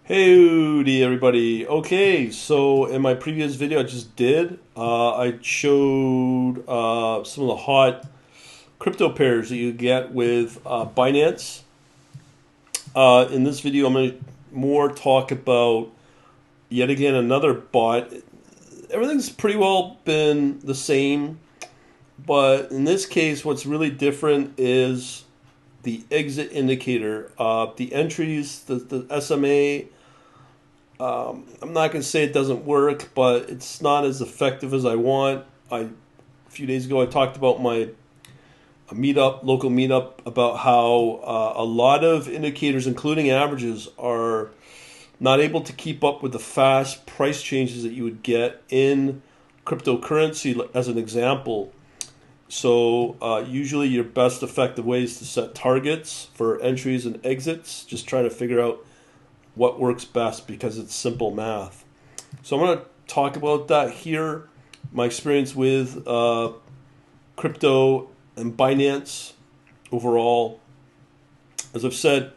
Howdy everybody. Okay, so in my previous video I showed some of the hot crypto pairs that you get with Binance. In this video I'm going to more talk about yet again another bot. Everything's pretty well been the same, but in this case what's really different is the exit indicator. The entries, the SMA. I'm not going to say it doesn't work, but it's not as effective as I want. A few days ago I talked about my local meetup, about how a lot of indicators, including averages, are not able to keep up with the fast price changes that you would get in cryptocurrency, as an example. So usually your best effective way is to set targets for entries and exits. Just try to figure out what works best because it's simple math. So I'm going to talk about that here, my experience with crypto and Binance overall. As I've said,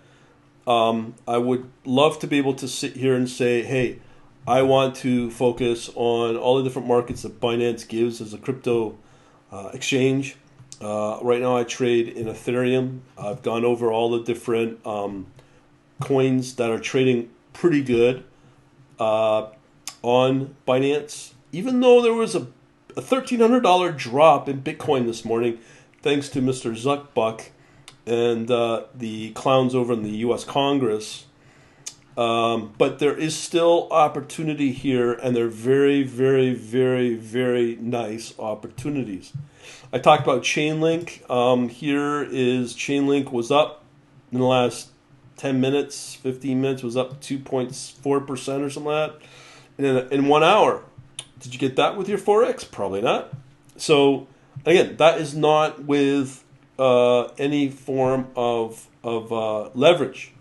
I would love to be able to sit here and say, hey, I want to focus on all the different markets that Binance gives as a crypto exchange. Right now I trade in Ethereum. I've gone over all the different coins that are trading pretty good on Binance. Even though there was a $1,300 drop in Bitcoin this morning, thanks to Mr. Zuckbuck and the clowns over in the U.S. Congress. But there is still opportunity here, and they're very, very, very, very nice opportunities. I talked about Chainlink. Here is Chainlink was up in the last 10 minutes, 15 minutes, was up 2.4% or something like that in 1 hour. Did you get that with your Forex? Probably not. So again, that is not with any form of leverage.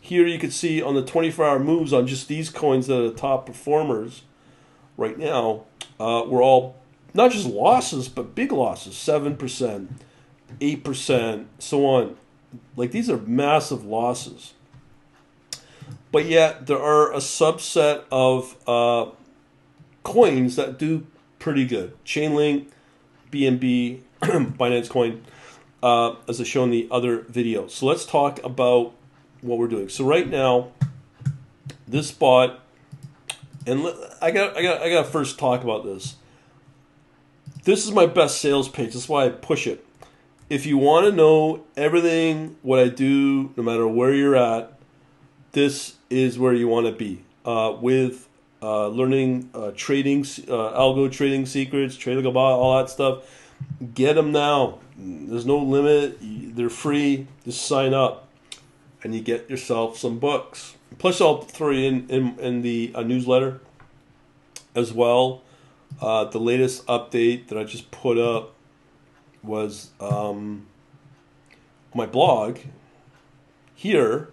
Here you can see on the 24-hour moves on just these coins that are the top performers right now, were all not just losses, but big losses, 7%, 8%, so on. Like, these are massive losses. But yet there are a subset of coins that do pretty good. Chainlink, BNB, Binance Coin, as I shown in the other video. So let's talk about what we're doing. So right now, this bot, and I got to first talk about this. This is my best sales page. That's why I push it. If you want to know everything, what I do, no matter where you're at, this is where you want to be. With learning trading, algo trading secrets, trading about all that stuff. Get them now. There's no limit. They're free. Just sign up, and you get yourself some books. Plus, I'll throw you in the newsletter as well. The latest update that I just put up was my blog here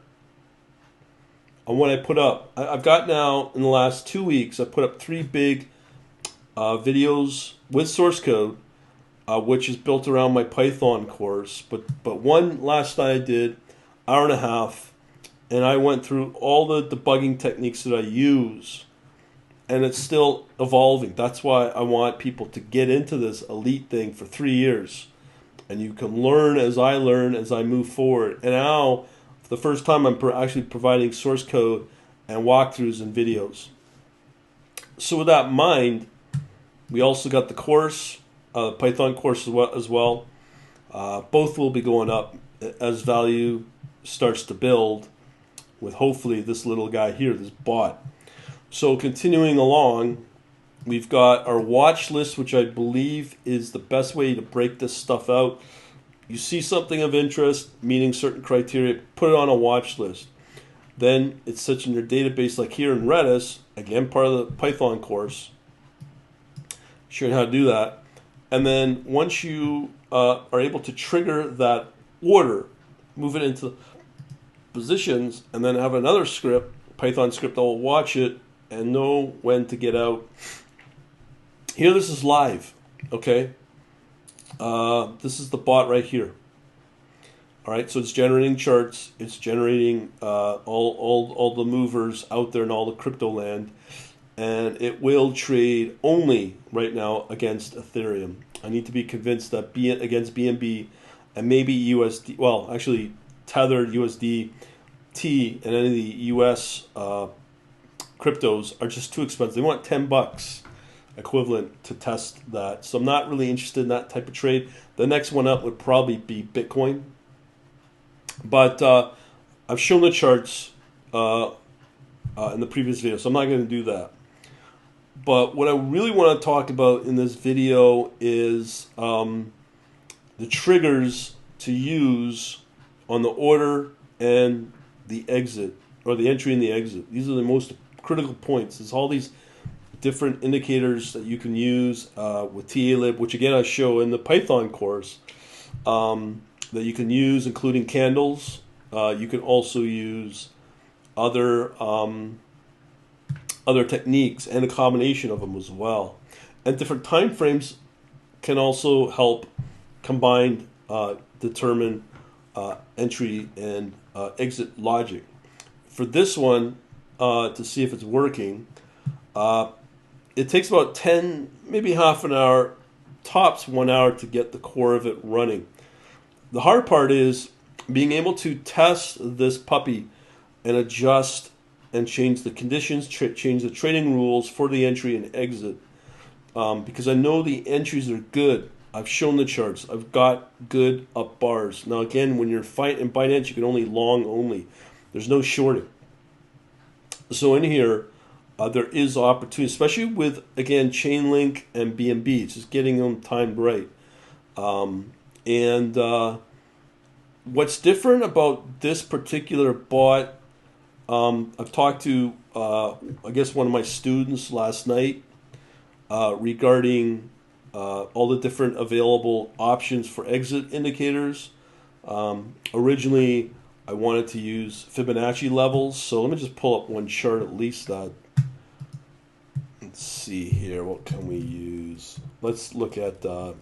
on what I put up. I've got now, in the last 2 weeks, I put up 3 big videos with source code, which is built around my Python course. But one last night I did, hour and a half, and I went through all the debugging techniques that I use. And it's still evolving. That's why I want people to get into this elite thing for 3 years. And you can learn as I move forward. And now, for the first time, I'm actually providing source code and walkthroughs and videos. So with that in mind, we also got the course, the Python course as well. Both will be going up as value starts to build with hopefully this little guy here, this bot. So continuing along, we've got our watch list, which I believe is the best way to break this stuff out. You see something of interest, meeting certain criteria, put it on a watch list. Then it sits in your database, like here in Redis, again, part of the Python course. Show you how to do that. And then once you are able to trigger that order, move it into positions, and then have another script, Python script that will watch it and know when to get out. Here, this is live, okay? This is the bot right here. All right, so it's generating charts. It's generating all the movers out there in all the crypto land, and it will trade only right now against Ethereum. I need to be convinced that against BNB and maybe USD. Well, actually, tethered USDT and any of the US cryptos are just too expensive. They want $10 equivalent to test that. So I'm not really interested in that type of trade. The next one up would probably be Bitcoin. But I've shown the charts in the previous video, so I'm not going to do that. But what I really want to talk about in this video is the triggers to use on the order and the exit, or the entry and the exit. These are the most critical points. There's all these different indicators that you can use with TALib, which again I show in the Python course, that you can use, including candles. You can also use other techniques and a combination of them as well. And different time frames can also help combined determine entry and exit logic. For this one, to see if it's working, it takes about 10, maybe half an hour, tops 1 hour to get the core of it running. The hard part is being able to test this puppy and adjust and change the conditions, change the trading rules for the entry and exit. Because I know the entries are good. I've shown the charts. I've got good up bars. Now again, when you're in Binance, you can only long only. There's no shorting. So in here, there is opportunity, especially with, again, Chainlink and BNB. It's just getting them timed right. What's different about this particular bot, I've talked to, I guess, one of my students last night regarding all the different available options for exit indicators. Originally, I wanted to use Fibonacci levels, so let me just pull up one chart at least that. Let's see here, what can we use? Let's look at the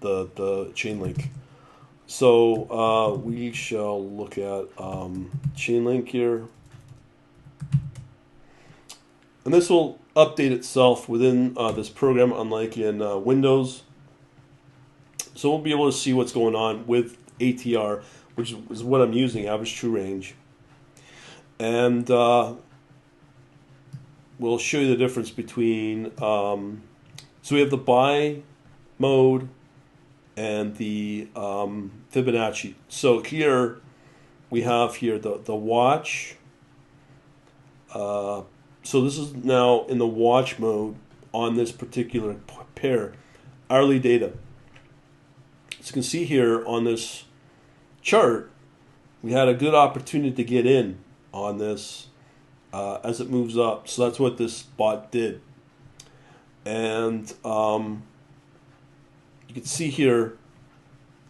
Chainlink. So we shall look at Chainlink here. And this will update itself within this program, unlike in Windows. So we'll be able to see what's going on with ATR, which is what I'm using, average true range. And we'll show you the difference between, so we have the buy mode and the Fibonacci. So here we have here the watch. So this is now in the watch mode on this particular pair, hourly data. As you can see here on this chart, we had a good opportunity to get in on this as it moves up. So that's what this bot did. And you can see here,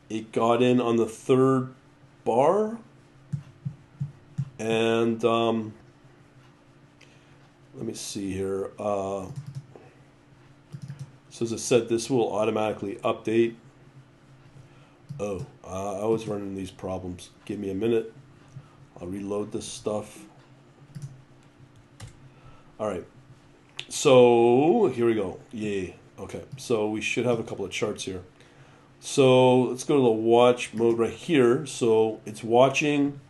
it got in on the third bar. And let me see here. So as I said, this will automatically update. Oh, I was running these problems. Give me a minute. I'll reload this stuff. All right. So here we go. Yay. Okay. So we should have a couple of charts here. So let's go to the watch mode right here. So it's watching,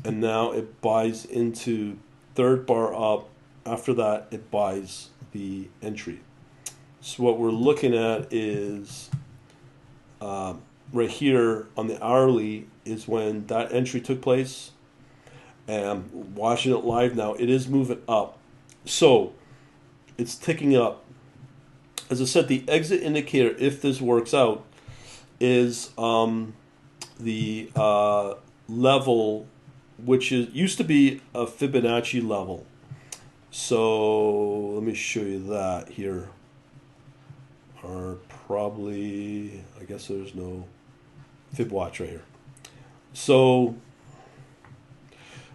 and now it buys into third bar up. After that, it buys the entry. So what we're looking at is right here on the hourly is when that entry took place. And I'm watching it live now. It is moving up. So it's ticking up. As I said, the exit indicator, if this works out, is the level, which used to be a Fibonacci level. So let me show you that here. Or probably, I guess there's no Fib watch right here. So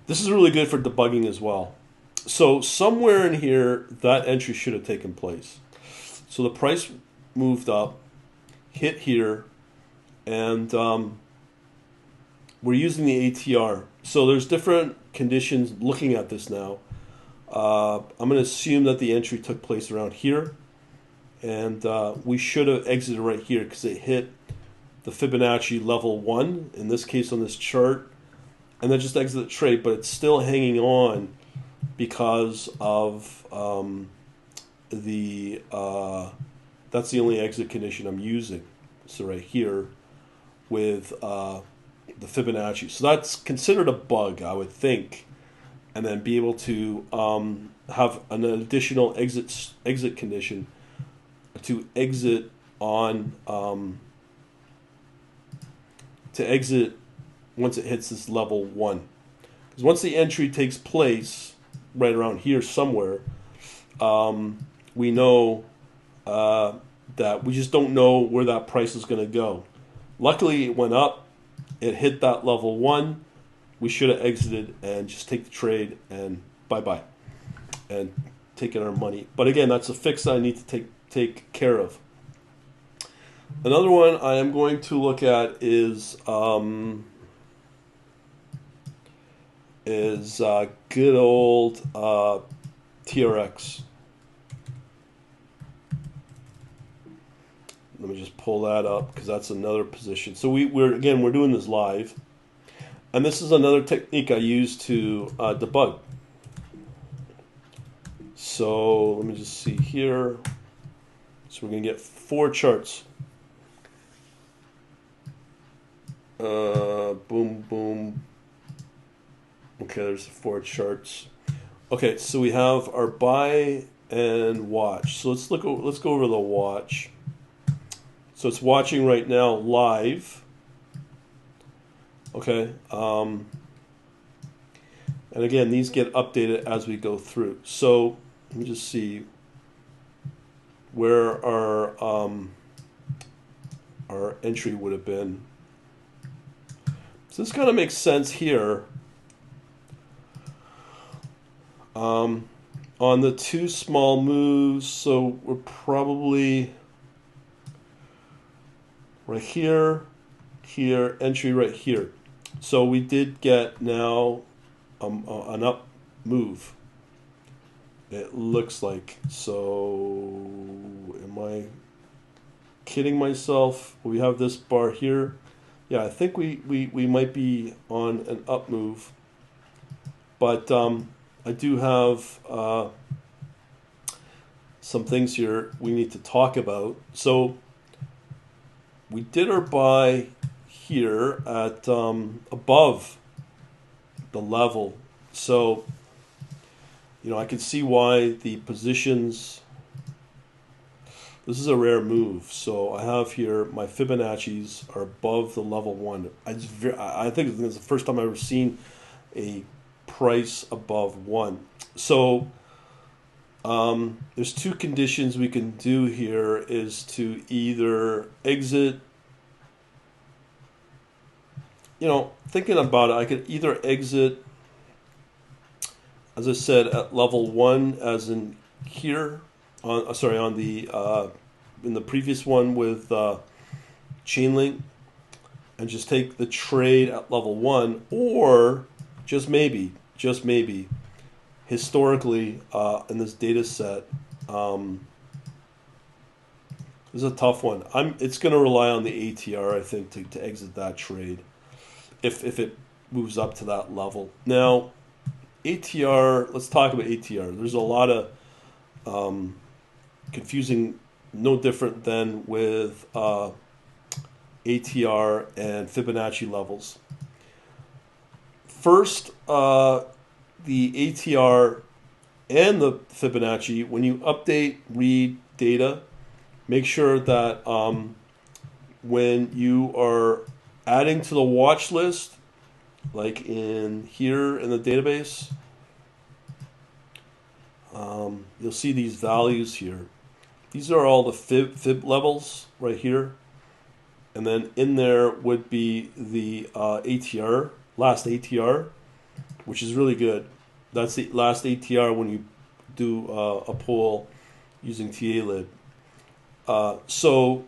this is really good for debugging as well. So somewhere in here, that entry should have taken place. So the price moved up, hit here, and we're using the ATR. So there's different conditions looking at this now. I'm going to assume that the entry took place around here. And we should have exited right here because it hit the Fibonacci level 1, in this case on this chart. And then just exit the trade, but it's still hanging on because of that's the only exit condition I'm using. So right here with the Fibonacci. So that's considered a bug, I would think. And then be able to have an additional exit condition to exit on once it hits this level 1. Because once the entry takes place right around here somewhere, we know that we just don't know where that price is going to go. Luckily, it went up. It hit that level 1. We should have exited and just take the trade and bye-bye and taken our money. But again, that's a fix that I need to take care of. Another one I am going to look at is good old TRX. Let me just pull that up because that's another position. So we're doing this live, and this is another technique I use to debug. So let me just see here. So we're gonna get 4 charts. Boom, boom. Okay, there's 4 charts. Okay, so we have our buy and watch. So let's go over the watch. So it's watching right now live. Okay. And again, these get updated as we go through. So let me just see where our entry would have been. So this kind of makes sense here. On the 2 small moves, so we're probably right here, here, entry right here. So we did get now an up move. It looks like. So am I kidding myself? We have this bar here. Yeah, I think we might be on an up move. But I do have some things here we need to talk about. So we did our buy here at above the level. So, I can see why the positions, this is a rare move. So I have here my Fibonacci's are above the level 1. I think it's the first time I've ever seen a price above 1. So there's 2 conditions we can do here, is to either exit, thinking about it, I could either exit, as I said, at level 1, as in here, on the in the previous one with Chainlink, and just take the trade at level 1, or just maybe, historically in this data set, this is a tough one. It's going to rely on the ATR, I think, to exit that trade if it moves up to that level. Now, ATR, let's talk about ATR. There's a lot of confusing, no different than with ATR and Fibonacci levels. First, the ATR and the Fibonacci, when you update read data, make sure that when you are adding to the watch list, like in here in the database, you'll see these values here. These are all the fib levels right here. And then in there would be the ATR, last ATR, which is really good. That's the last ATR when you do a pull using TA lib. So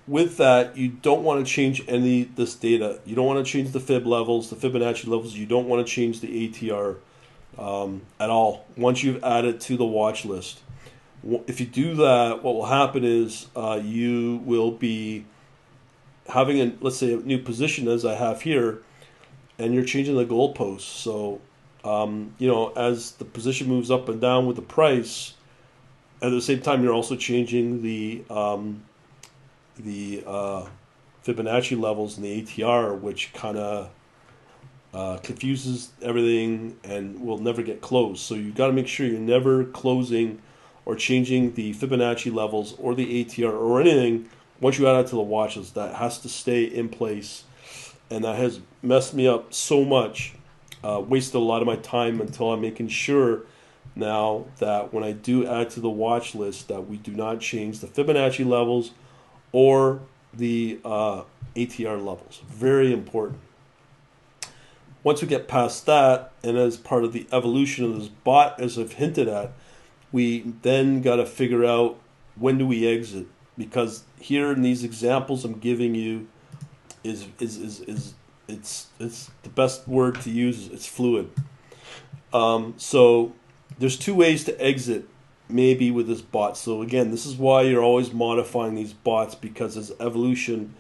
with that, you don't want to change any of this data. You don't want to change the fib levels, the Fibonacci levels. You don't want to change the ATR at all once you've added to the watch list. If you do that, what will happen is you will be having let's say a new position as I have here, and you're changing the goalposts. So as the position moves up and down with the price, at the same time you're also changing the Fibonacci levels and the ATR, which kind of confuses everything and will never get closed. So you've got to make sure you're never closing or changing the Fibonacci levels or the ATR or anything once you add it to the watch list. That has to stay in place, and that has messed me up so much, wasted a lot of my time until I'm making sure now that when I do add to the watch list that we do not change the Fibonacci levels or the ATR levels. Very important. Once we get past that, and as part of the evolution of this bot, as I've hinted at, we then got to figure out when do we exit, because here in these examples I'm giving you it's the best word to use. It's fluid. So there's two ways to exit maybe with this bot. So again, this is why you're always modifying these bots, because as evolution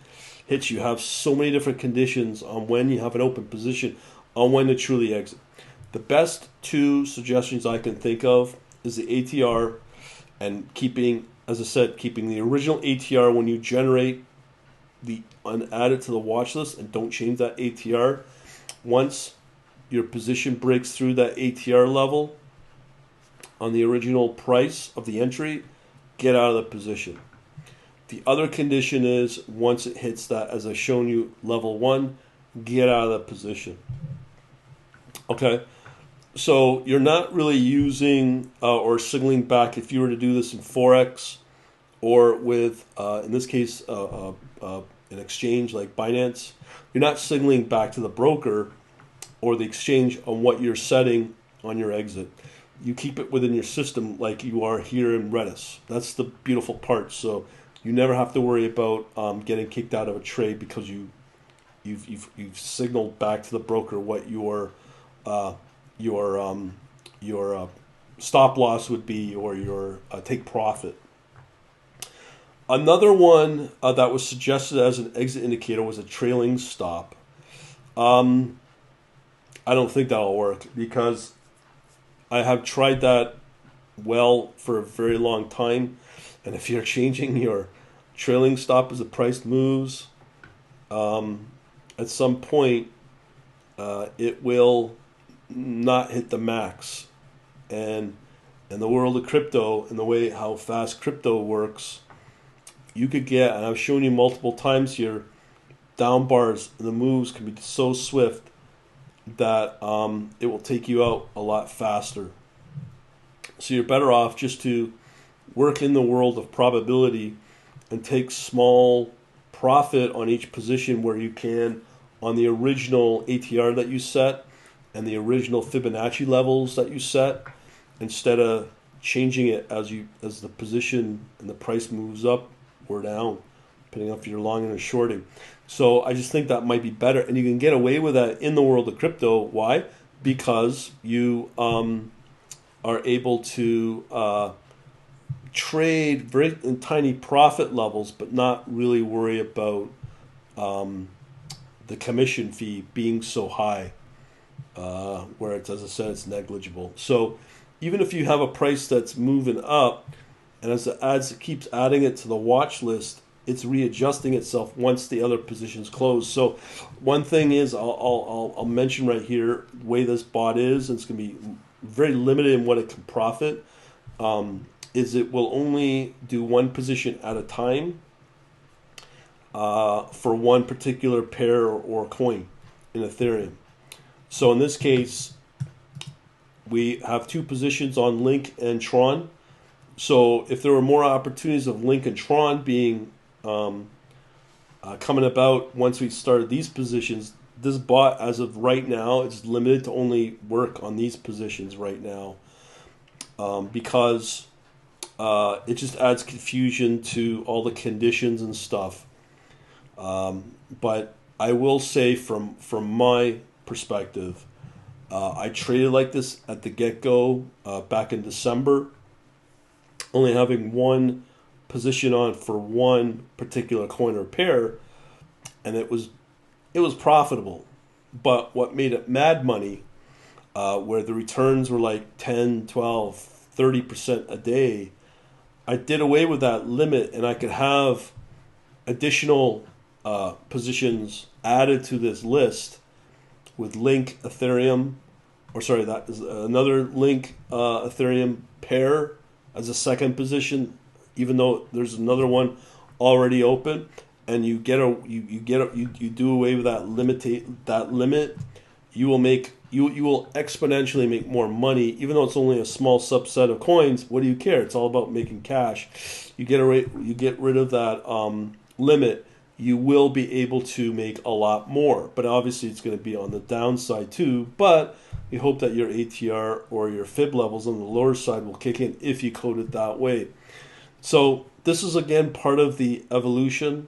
hits, you have so many different conditions on when you have an open position, on when to truly exit. The best two suggestions I can think of is the ATR, and keeping, as I said, keeping the original ATR when you generate and add it to the watch list, and don't change that ATR. Once your position breaks through that ATR level on the original price of the entry, get out of the position. The other condition is once it hits that, as I've shown you, level 1, get out of the position. Okay, so you're not really using or signaling back. If you were to do this in Forex or with, in this case, an exchange like Binance, you're not signaling back to the broker or the exchange on what you're setting on your exit. You keep it within your system like you are here in Redis. That's the beautiful part. So you never have to worry about getting kicked out of a trade because you've signaled back to the broker what your stop loss would be, or your take profit. Another one that was suggested as an exit indicator was a trailing stop. I don't think that'll work, because I have tried that for a very long time, and if you're changing your trailing stop as the price moves, at some point it will not hit the max. And in the world of crypto, and the way how fast crypto works, you could get, and I've shown you multiple times here, down bars, the moves can be so swift that it will take you out a lot faster. So you're better off just to work in the world of probability and take small profit on each position where you can on the original ATR that you set and the original Fibonacci levels that you set, instead of changing it as the position and the price moves up or down, depending on if you're long or shorting. So I just think that might be better, and you can get away with that in the world of crypto. Why? Because you are able to trade very tiny profit levels, but not really worry about the commission fee being so high, where it's, as I said, it's negligible. So even if you have a price that's moving up, and as it keeps adding it to the watch list, it's readjusting itself once the other positions close. So one thing is, I'll mention right here, the way this bot is, and it's going to be very limited in what it can profit, is it will only do one position at a time for one particular pair or coin in Ethereum. So in this case, we have two positions on Link and Tron. So if there were more opportunities of Link and Tron being coming about once we started these positions, this bot, as of right now, is limited to only work on these positions right now, because it just adds confusion to all the conditions and stuff. But I will say from my perspective, I traded like this at the get-go back in December, only having one position on for one particular coin or pair, and it was profitable. But what made it mad money, where the returns were like 10, 12, 30% a day, I did away with that limit and I could have additional positions added to this list with Link Ethereum, or sorry, that is another Link Ethereum pair as a second position, even though there's another one already open, and you do away with that limit, you will exponentially make more money, even though it's only a small subset of coins. What do you care? It's all about making cash. You get rid of that limit, you will be able to make a lot more. But obviously, it's going to be on the downside too. But we hope that your ATR or your fib levels on the lower side will kick in if you code it that way. So this is again part of the evolution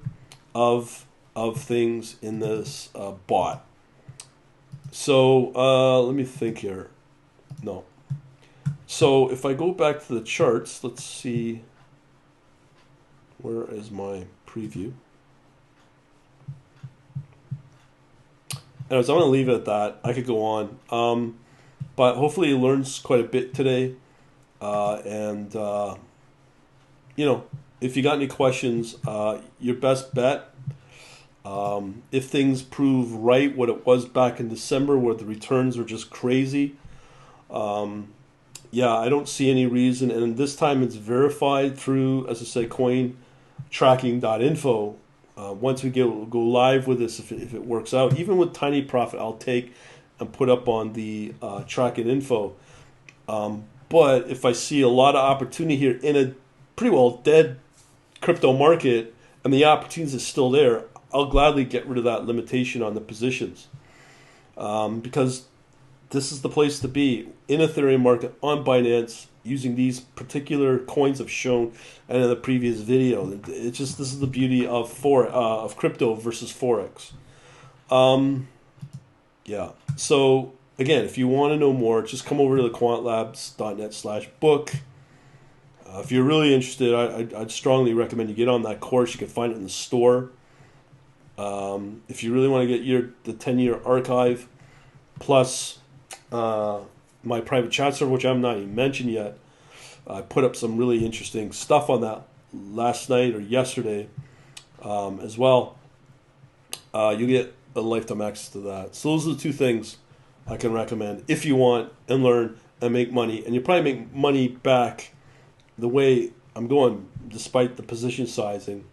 of things in this bot. So let me think here. No. So if I go back to the charts, let's see. Where is my preview? Anyways, I'm going to leave it at that. I could go on. But hopefully you learned quite a bit today. And if you got any questions, your best bet, if things prove right what it was back in December where the returns were just crazy, I don't see any reason. And this time it's verified through, as I say, cointracking.info. Once we go live with this, if it works out, even with tiny profit, I'll take and put up on the tracking info. But if I see a lot of opportunity here in a pretty well dead crypto market and the opportunities are still there, I'll gladly get rid of that limitation on the positions, because this is the place to be in Ethereum market on Binance using these particular coins I've shown and in the previous video. This is the beauty of crypto versus forex. So again, if you want to know more, just come over to the quantlabs.net/book. If you're really interested, I'd strongly recommend you get on that course. You can find it in the store. If you really want to get the 10-year archive, plus my private chat server, which I'm not even mentioned yet, I put up some really interesting stuff on that last night or yesterday as well. You get a lifetime access to that. So those are the two things I can recommend if you want and learn and make money. And you probably make money back the way I'm going, despite the position sizing.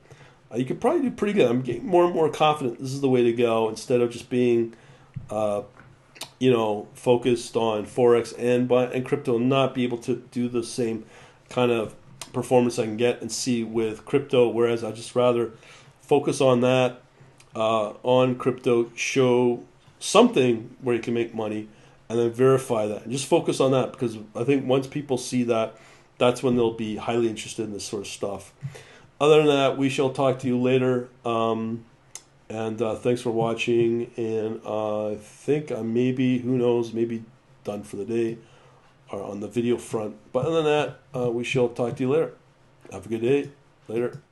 You could probably do pretty good. I'm getting more and more confident this is the way to go, instead of just being focused on forex and crypto, and not be able to do the same kind of performance I can get and see with crypto. Whereas I just rather focus on that, on crypto, show something where you can make money, and then verify that, and just focus on that, because I think once people see that, that's when they'll be highly interested in this sort of stuff. Other than that, we shall talk to you later. And thanks for watching. And I think I maybe done for the day or on the video front. But other than that, we shall talk to you later. Have a good day. Later.